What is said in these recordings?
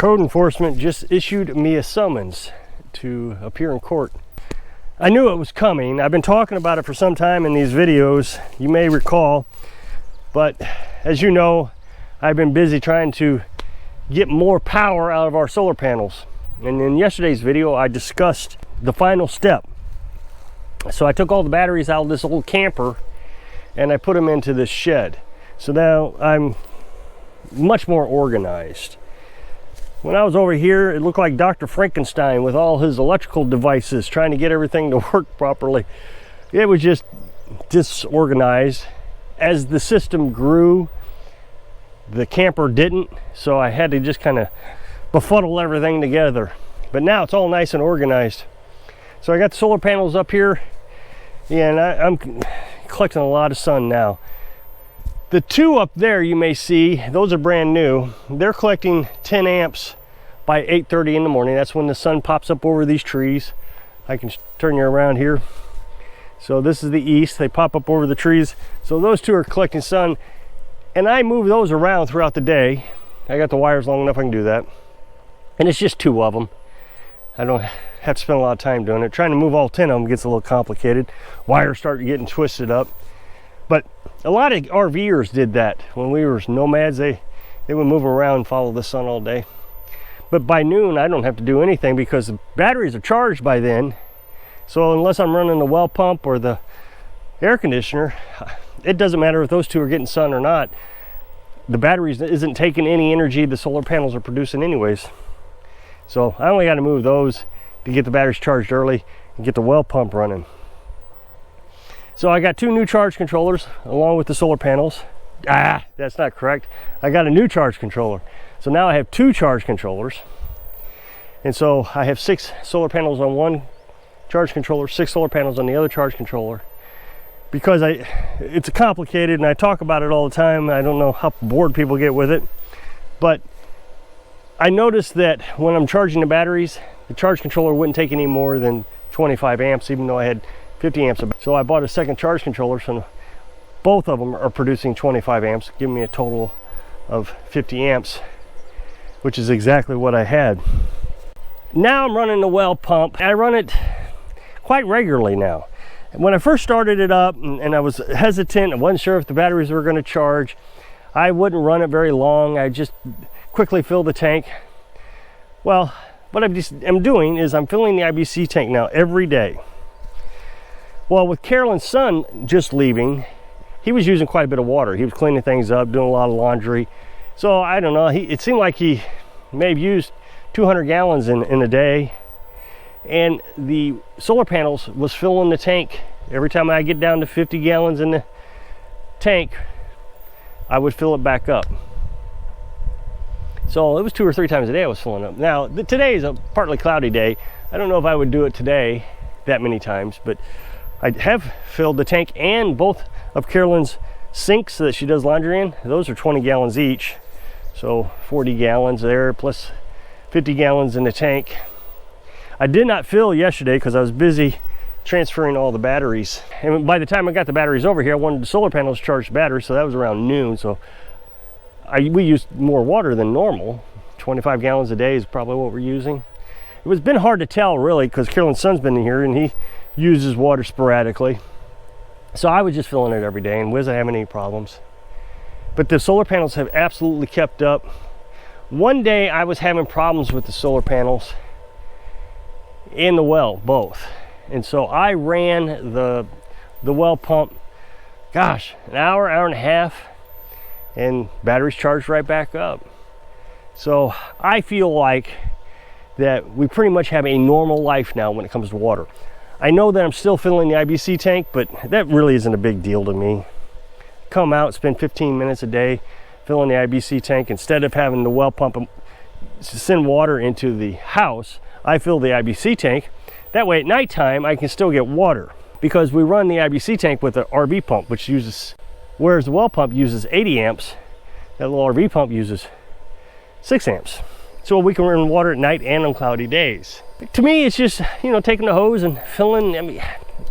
Code enforcement just issued me a summons to appear in court. I knew it was coming. I've been talking about it for some time in these videos, you may recall, but as you know, I've been busy trying to get more power out of our solar panels. And in yesterday's video, I discussed the final step. So I took all the batteries out of this old camper and I put them into this shed. So now I'm much more organized. When I was over here, it looked like Dr. Frankenstein with all his electrical devices trying to get everything to work properly. It was just disorganized. As the system grew, the camper didn't, so I had to just kind of befuddle everything together. But now it's all nice and organized. So I got the solar panels up here, and I'm collecting a lot of sun now. The two up there you may see, those are brand new. They're collecting 10 amps by 8:30 in the morning. That's when the sun pops up over these trees. I can turn you around here. So this is the east. They pop up over the trees. So those two are collecting sun, and I move those around throughout the day. I got the wires long enough I can do that. And it's just 2 of them. I don't have to spend a lot of time doing it. Trying to move all 10 of them gets a little complicated. Wires start getting twisted up. But a lot of RVers did that. When we were nomads, they would move around and follow the sun all day. But by noon, I don't have to do anything because the batteries are charged by then. So unless I'm running the well pump or the air conditioner, it doesn't matter if those two are getting sun or not. The batteries isn't taking any energy the solar panels are producing anyways. So I only got to move those to get the batteries charged early and get the well pump running. So I got 2 new charge controllers along with the solar panels. That's not correct. I got a new charge controller. So now I have 2 charge controllers. And so I have 6 solar panels on one charge controller, 6 solar panels on the other charge controller. Because it's complicated and I talk about it all the time. I don't know how bored people get with it. But I noticed that when I'm charging the batteries, the charge controller wouldn't take any more than 25 amps, even though I had 50 amps. So I bought a second charge controller, so both of them are producing 25 amps, giving me a total of 50 amps, which is exactly what I had. Now I'm running the well pump. I run it quite regularly now. When I first started it up and I was hesitant, I wasn't sure if the batteries were going to charge, I wouldn't run it very long. I just quickly fill the tank. Well, what I'm doing is I'm filling the IBC tank now every day. Well, with Carolyn's son just leaving, he was using quite a bit of water. He was cleaning things up, doing a lot of laundry. So I don't know, it seemed like he may have used 200 gallons in a day. And the solar panels was filling the tank. Every time I get down to 50 gallons in the tank, I would fill it back up. So it was 2 or 3 times a day I was filling up. Now, today is a partly cloudy day. I don't know if I would do it today that many times, but I have filled the tank and both of Carolyn's sinks that she does laundry in. Those are 20 gallons each. So 40 gallons there plus 50 gallons in the tank. I did not fill yesterday because I was busy transferring all the batteries. And by the time I got the batteries over here, I wanted the solar panels charged batteries, so that was around noon. So we used more water than normal. 25 gallons a day is probably what we're using. It was been hard to tell really because Carolyn's son's been in here and he uses water sporadically. So I was just filling it every day and wasn't having any problems. But the solar panels have absolutely kept up. One day I was having problems with the solar panels and the well, both. And so I ran the well pump, gosh, an hour and a half, and batteries charged right back up. So I feel like that we pretty much have a normal life now when it comes to water. I know that I'm still filling the IBC tank, but that really isn't a big deal to me. Come out, spend 15 minutes a day filling the IBC tank. Instead of having the well pump send water into the house, I fill the IBC tank. That way at nighttime, I can still get water because we run the IBC tank with an RV pump, which uses, whereas the well pump uses 80 amps, that little RV pump uses 6 amps. So we can run water at night and on cloudy days. To me, it's just, you know, taking the hose and filling. I mean,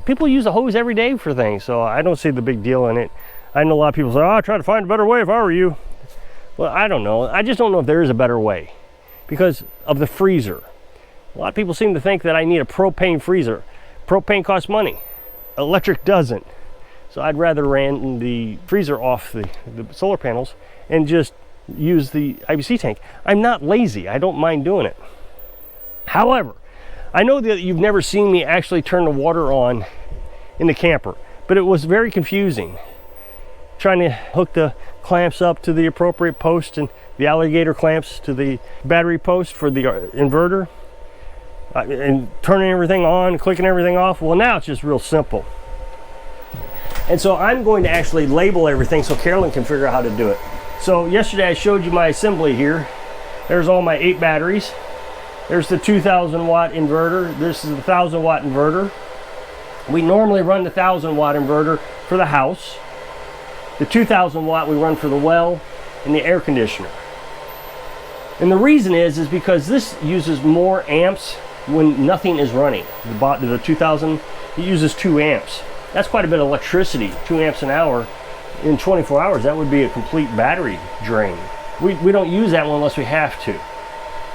people use the hose every day for things, so I don't see the big deal in it. I know a lot of people say, oh, I'll try to find a better way if I were you. Well, I don't know. I just don't know if there is a better way. because of the freezer. A lot of people seem to think that I need a propane freezer. Propane costs money. Electric doesn't. So I'd rather ran the freezer off the solar panels and just use the IBC tank. I'm not lazy. I don't mind doing it. However, I know that you've never seen me actually turn the water on in the camper, but it was very confusing trying to hook the clamps up to the appropriate post and the alligator clamps to the battery post for the inverter, and turning everything on, clicking everything off. Well, now it's just real simple. And so I'm going to actually label everything so Carolyn can figure out how to do it. So yesterday I showed you my assembly here. There's all my 8 batteries. There's the 2,000 watt inverter. This is the 1,000 watt inverter. We normally run the 1,000 watt inverter for the house. The 2,000 watt we run for the well and the air conditioner. And the reason is because this uses more amps when nothing is running. The 2,000, it uses 2 amps. That's quite a bit of electricity, 2 amps an hour. In 24 hours, that would be a complete battery drain. We don't use that one unless we have to.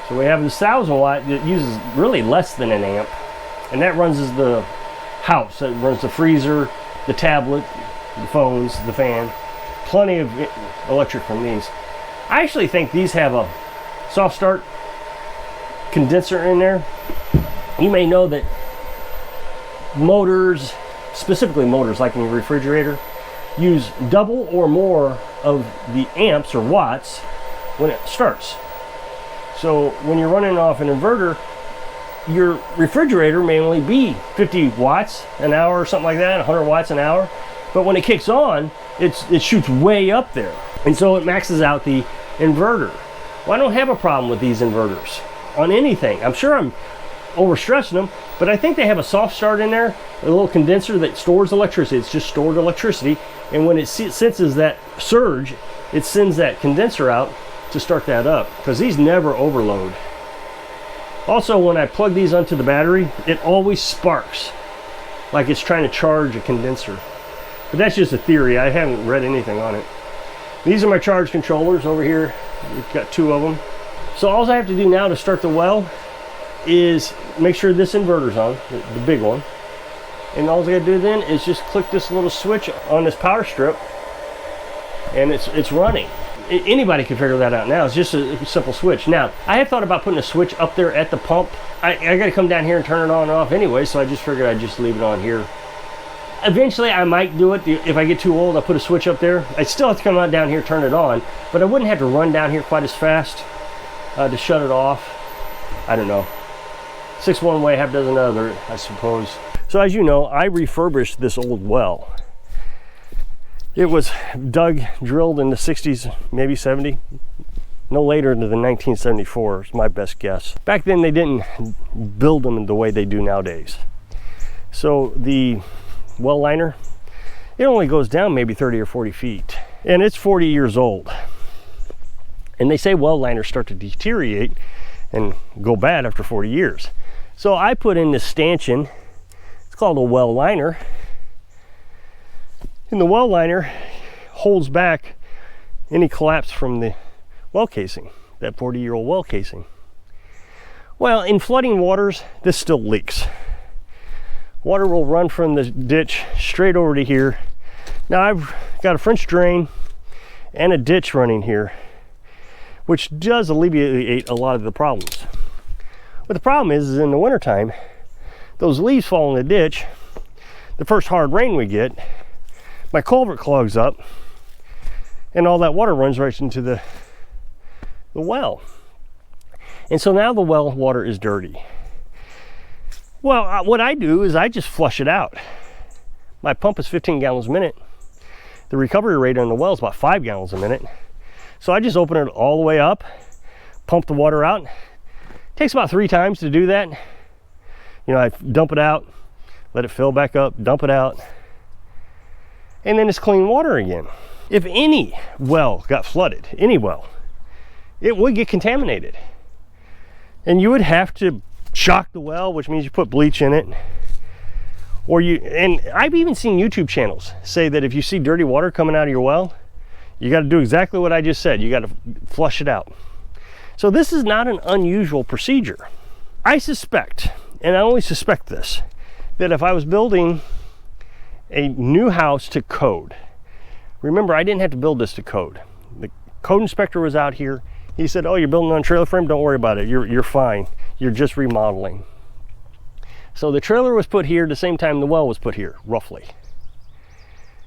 So we have this 1,000 watt that uses really less than an amp, and that runs as the house. It runs the freezer, the tablet, the phones, the fan. Plenty of electric from these. I actually think these have a soft start condenser in there. You may know that motors, specifically motors like in your refrigerator, use double or more of the amps or watts when it starts. So when you're running off an inverter, your refrigerator may only be 50 watts an hour or something like that, 100 watts an hour. But when it kicks on, it shoots way up there. And so it maxes out the inverter. Well, I don't have a problem with these inverters on anything. I'm sure I'm overstressing them, but I think they have a soft start in there, a little condenser that stores electricity. It's just stored electricity, and when it senses that surge, it sends that condenser out to start that up, because these never overload. Also, when I plug these onto the battery, it always sparks like it's trying to charge a condenser. But that's just a theory. I haven't read anything on it. These are my charge controllers over here. We've got 2 of them. So all I have to do now to start the well is make sure this inverter's on, the big one. And all I gotta do then is just click this little switch on this power strip, and it's running. Anybody can figure that out now. It's just a simple switch. Now, I have thought about putting a switch up there at the pump. I gotta come down here and turn it on and off anyway, so I just figured I'd just leave it on here. Eventually I might do it. If I get too old, I'll put a switch up there. I still have to come out down here, turn it on, but I wouldn't have to run down here quite as fast to shut it off. I don't know. 6 one way, half dozen other, I suppose. So as you know, I refurbished this old well. It was drilled in the 60s, maybe 70. No later than 1974 is my best guess. Back then they didn't build them the way they do nowadays. So the well liner, it only goes down maybe 30 or 40 feet. And it's 40 years old. And they say well liners start to deteriorate and go bad after 40 years. So I put in this stanchion. It's called a well liner. And the well liner holds back any collapse from the well casing, that 40-year-old well casing. Well, in flooding waters, this still leaks. Water will run from the ditch straight over to here. Now I've got a French drain and a ditch running here, which does alleviate a lot of the problems. But the problem is in the wintertime, those leaves fall in the ditch. The first hard rain we get, my culvert clogs up, and all that water runs right into the well. And so now the well water is dirty. Well, what I do is I just flush it out. My pump is 15 gallons a minute. The recovery rate on the well is about 5 gallons a minute. So I just open it all the way up, pump the water out. It takes about 3 times to do that. You know, I dump it out, let it fill back up, dump it out, and then it's clean water again. If any well got flooded, any well, it would get contaminated. And you would have to shock the well, which means you put bleach in it. And I've even seen YouTube channels say that if you see dirty water coming out of your well, you got to do exactly what I just said. You got to flush it out. So this is not an unusual procedure. I suspect, and I only suspect this, that if I was building a new house to code, remember I didn't have to build this to code. The code inspector was out here. He said, oh, you're building on a trailer frame? Don't worry about it. You're fine. You're just remodeling. So the trailer was put here the same time the well was put here, roughly.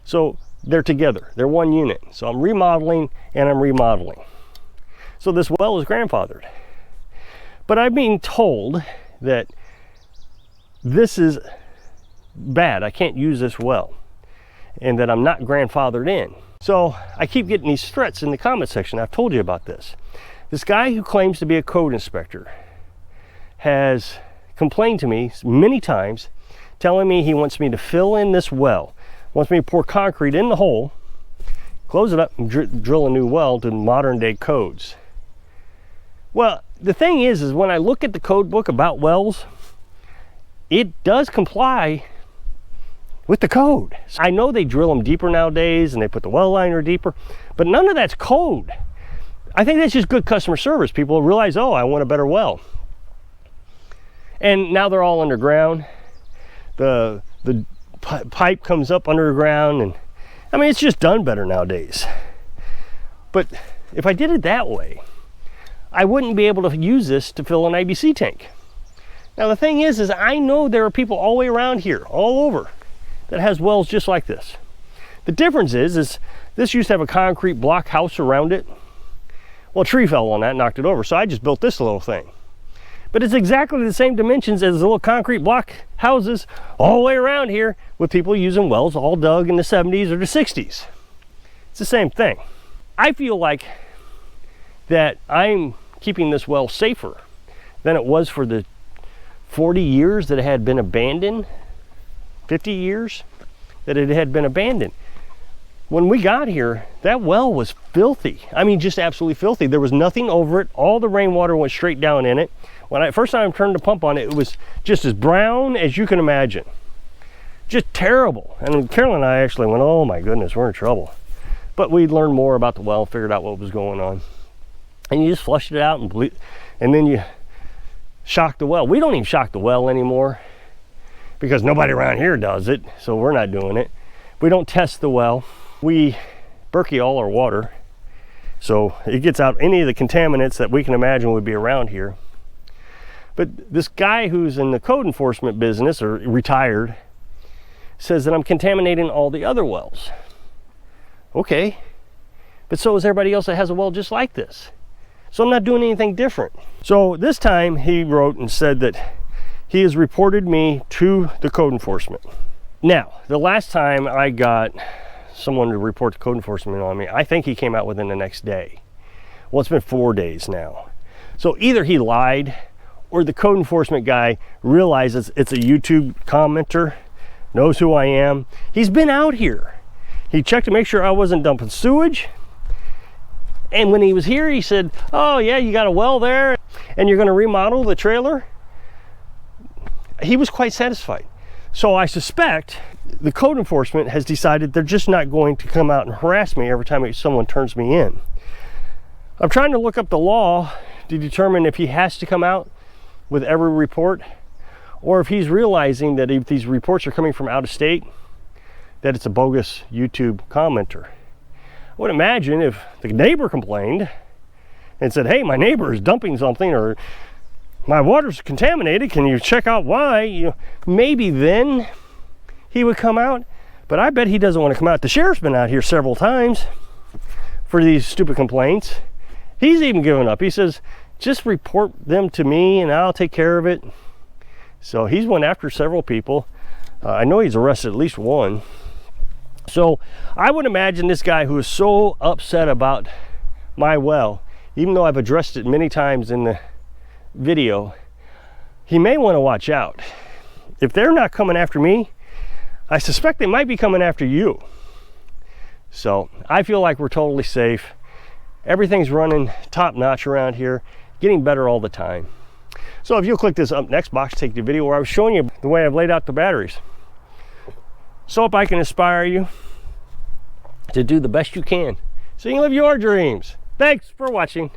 So they're together. They're one unit. So I'm remodeling and I'm remodeling. So this well is grandfathered. But I'm being told that this is bad. I can't use this well. And that I'm not grandfathered in. So I keep getting these threats in the comment section. I've told you about this. This guy who claims to be a code inspector has complained to me many times, telling me he wants me to fill in this well, wants me to pour concrete in the hole, close it up, and drill a new well to modern day codes. Well, the thing is when I look at the code book about wells, it does comply with the code. I know they drill them deeper nowadays and they put the well liner deeper, but none of that's code. I think that's just good customer service. People realize, oh, I want a better well. And now they're all underground. The pipe comes up underground, and I mean, it's just done better nowadays. But if I did it that way, I wouldn't be able to use this to fill an IBC tank. Now the thing is I know there are people all the way around here, all over, that has wells just like this. The difference is this used to have a concrete block house around it. Well, a tree fell on that, knocked it over, so I just built this little thing. But it's exactly the same dimensions as the little concrete block houses all the way around here, with people using wells all dug in the 70s or the 60s. It's the same thing. I feel like that I'm keeping this well safer than it was for the 40 years that it had been abandoned, 50 years that it had been abandoned. When we got here, that well was filthy. I mean, just absolutely filthy. There was nothing over it. All the rainwater went straight down in it. When I first time I turned the pump on it, it was just as brown as you can imagine. Just terrible. And Carolyn and I actually went, oh my goodness, we're in trouble. But we learned more about the well, figured out what was going on. And you just flushed it out and then you shock the well. We don't even shock the well anymore because nobody around here does it, so we're not doing it. We don't test the well. We Berkey all our water, so it gets out any of the contaminants that we can imagine would be around here. But this guy who's in the code enforcement business, or retired, says that I'm contaminating all the other wells. Okay, but so is everybody else that has a well just like this. So I'm not doing anything different. So this time he wrote and said that he has reported me to the code enforcement. Now, the last time I got someone to report the code enforcement on me, I think he came out within the next day. Well, it's been 4 days now. So either he lied, or the code enforcement guy realizes it's a YouTube commenter, knows who I am. He's been out here. He checked to make sure I wasn't dumping sewage. And when he was here, he said, oh yeah, you got a well there and you're gonna remodel the trailer. He was quite satisfied. So I suspect the code enforcement has decided they're just not going to come out and harass me every time someone turns me in. I'm trying to look up the law to determine if he has to come out with every report, or if he's realizing that if these reports are coming from out of state, that it's a bogus YouTube commenter. I would imagine if the neighbor complained and said, hey, my neighbor is dumping something, or my water's contaminated, can you check out why? Maybe then he would come out, but I bet he doesn't want to come out. The sheriff's been out here several times for these stupid complaints. He's even given up. He says, just report them to me and I'll take care of it. So he's went after several people. I know he's arrested at least one. So I would imagine this guy who is so upset about my well, even though I've addressed it many times in the video, he may want to watch out. If they're not coming after me, I suspect they might be coming after you. So I feel like we're totally safe. Everything's running top notch around here, getting better all the time. So if you'll click this up next box, take the video where I was showing you the way I've laid out the batteries. So hope I can inspire you to do the best you can so you can live your dreams. Thanks for watching.